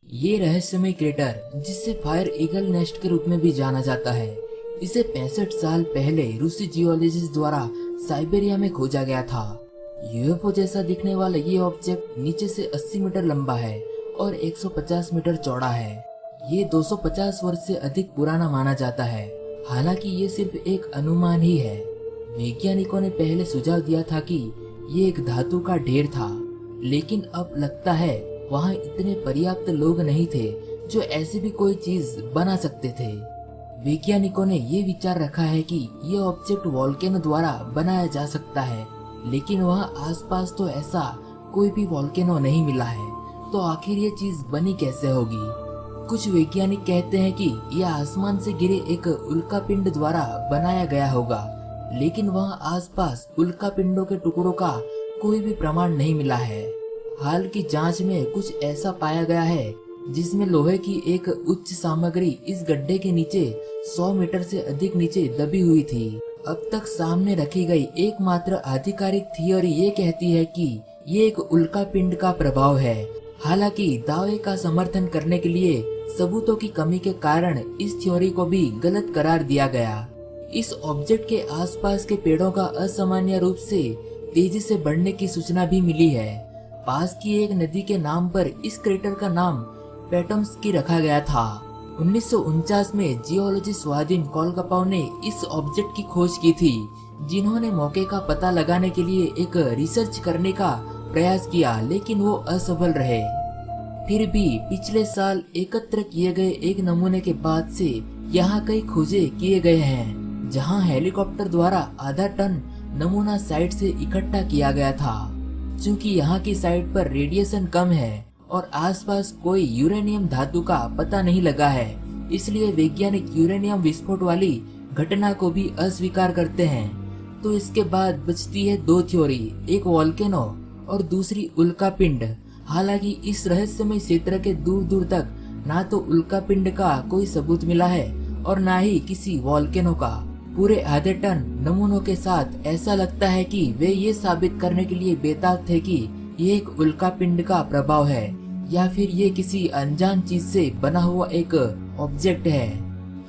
ये रहस्यमय क्रेटर, जिसे फायर ईगल नेस्ट के रूप में भी जाना जाता है, इसे 65 साल पहले रूसी जियोलॉजिस्ट द्वारा साइबेरिया में खोजा गया था। यूएफओ जैसा दिखने वाला ये ऑब्जेक्ट नीचे से 80 मीटर लंबा है और 150 मीटर चौड़ा है। ये 250 वर्ष से अधिक पुराना माना जाता है। हालांकि ये सिर्फ एक अनुमान ही है। वैज्ञानिकों ने पहले सुझाव दिया था कि ये एक धातु का ढेर था, लेकिन अब लगता है वहाँ इतने पर्याप्त लोग नहीं थे जो ऐसी भी कोई चीज बना सकते थे। वैज्ञानिकों ने ये विचार रखा है कि ये ऑब्जेक्ट वोल्केनो द्वारा बनाया जा सकता है, लेकिन वहाँ आसपास तो ऐसा कोई भी वोल्केनो नहीं मिला है, तो आखिर ये चीज बनी कैसे होगी। कुछ वैज्ञानिक कहते हैं कि यह आसमान से गिरे एक उल्कापिंड द्वारा बनाया गया होगा, लेकिन वहाँ आसपास उल्कापिंडों के टुकड़ों का कोई भी प्रमाण नहीं मिला है। हाल की जांच में कुछ ऐसा पाया गया है जिसमें लोहे की एक उच्च सामग्री इस गड्ढे के नीचे 100 मीटर से अधिक नीचे दबी हुई थी। अब तक सामने रखी गई एकमात्र आधिकारिक थियोरी ये कहती है कि ये एक उल्कापिंड का प्रभाव है। हालांकि दावे का समर्थन करने के लिए सबूतों की कमी के कारण इस थ्योरी को भी गलत करार दिया गया। इस ऑब्जेक्ट के आसपास के पेड़ों का असामान्य रूप से तेजी से बढ़ने की सूचना भी मिली है। पास की एक नदी के नाम पर इस क्रेटर का नाम पेटम्स्की रखा गया था। 1949 में जियोलॉजिस्ट वादिम कोलगापाव ने इस ऑब्जेक्ट की खोज की थी, जिन्होंने मौके का पता लगाने के लिए एक रिसर्च करने का प्रयास किया, लेकिन वो असफल रहे। फिर भी पिछले साल एकत्र किए गए एक नमूने के बाद से यहाँ कई खोजे किए गए हैं, जहाँ हेलीकॉप्टर द्वारा आधा टन नमूना साइट से इकट्ठा किया गया था। चूँकि यहाँ की साइट पर रेडिएशन कम है और आसपास कोई यूरेनियम धातु का पता नहीं लगा है, इसलिए वैज्ञानिक यूरेनियम विस्फोट वाली घटना को भी अस्वीकार करते हैं। तो इसके बाद बचती है दो थ्योरी, एक वोल्केनो और दूसरी उल्कापिंड। हालांकि इस रहस्यमय क्षेत्र के दूर दूर तक ना तो उल्कापिंड का कोई सबूत मिला है और ना ही किसी वोल्केनो का। पूरे आधे टन नमूनों के साथ ऐसा लगता है कि वे ये साबित करने के लिए बेताब थे कि ये एक उल्कापिंड का प्रभाव है या फिर ये किसी अनजान चीज से बना हुआ एक ऑब्जेक्ट है।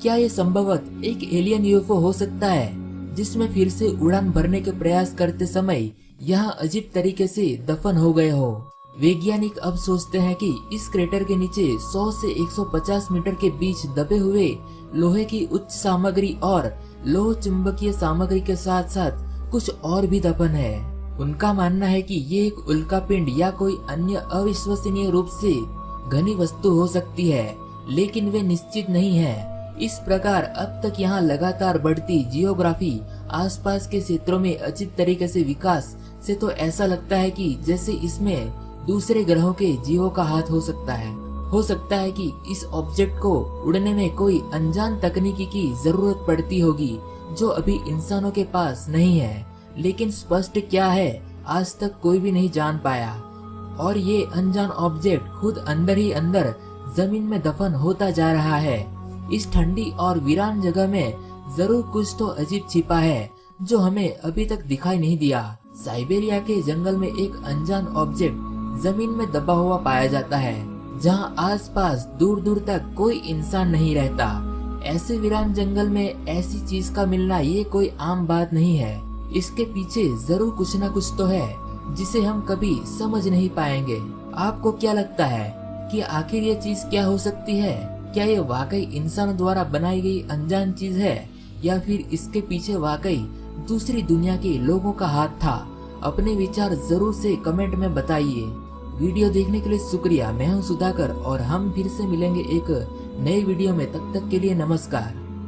क्या ये संभवतः एक एलियन यूएफओ हो सकता है, जिसमें फिर से उड़ान भरने के प्रयास करते समय यहाँ अजीब तरीके से दफन हो गए हो। वैज्ञानिक अब सोचते हैं कि इस क्रेटर के नीचे 100 से 150 मीटर के बीच दबे हुए लोहे की उच्च सामग्री और लोह चुंबकीय सामग्री के साथ साथ कुछ और भी दफन है। उनका मानना है कि ये एक उल्कापिंड या कोई अन्य अविश्वसनीय रूप से घनी वस्तु हो सकती है, लेकिन वे निश्चित नहीं है। इस प्रकार अब तक यहाँ लगातार बढ़ती जियोग्राफी आसपास के क्षेत्रों में अजीब तरीके से विकास से तो ऐसा लगता है कि जैसे इसमें दूसरे ग्रहों के जीवों का हाथ हो सकता है। हो सकता है कि इस ऑब्जेक्ट को उड़ने में कोई अनजान तकनीकी की जरूरत पड़ती होगी जो अभी इंसानों के पास नहीं है, लेकिन स्पष्ट क्या है आज तक कोई भी नहीं जान पाया। और ये अनजान ऑब्जेक्ट खुद अंदर ही अंदर जमीन में दफन होता जा रहा है। इस ठंडी और वीरान जगह में जरूर कुछ तो अजीब छिपा है जो हमें अभी तक दिखाई नहीं दिया। साइबेरिया के जंगल में एक अनजान ऑब्जेक्ट जमीन में दबा हुआ पाया जाता है, जहां आसपास दूर दूर तक कोई इंसान नहीं रहता। ऐसे वीरान जंगल में ऐसी चीज का मिलना ये कोई आम बात नहीं है। इसके पीछे जरूर कुछ न कुछ तो है जिसे हम कभी समझ नहीं पाएंगे। आपको क्या लगता है कि आखिर ये चीज क्या हो सकती है? क्या ये वाकई इंसान द्वारा बनाई गई अनजान चीज है या फिर इसके पीछे वाकई दूसरी दुनिया के लोगों का हाथ था? अपने विचार जरूर से कमेंट में बताइए। वीडियो देखने के लिए शुक्रिया। मैं हूं सुधाकर और हम फिर से मिलेंगे एक नए वीडियो में। तब तक के लिए नमस्कार।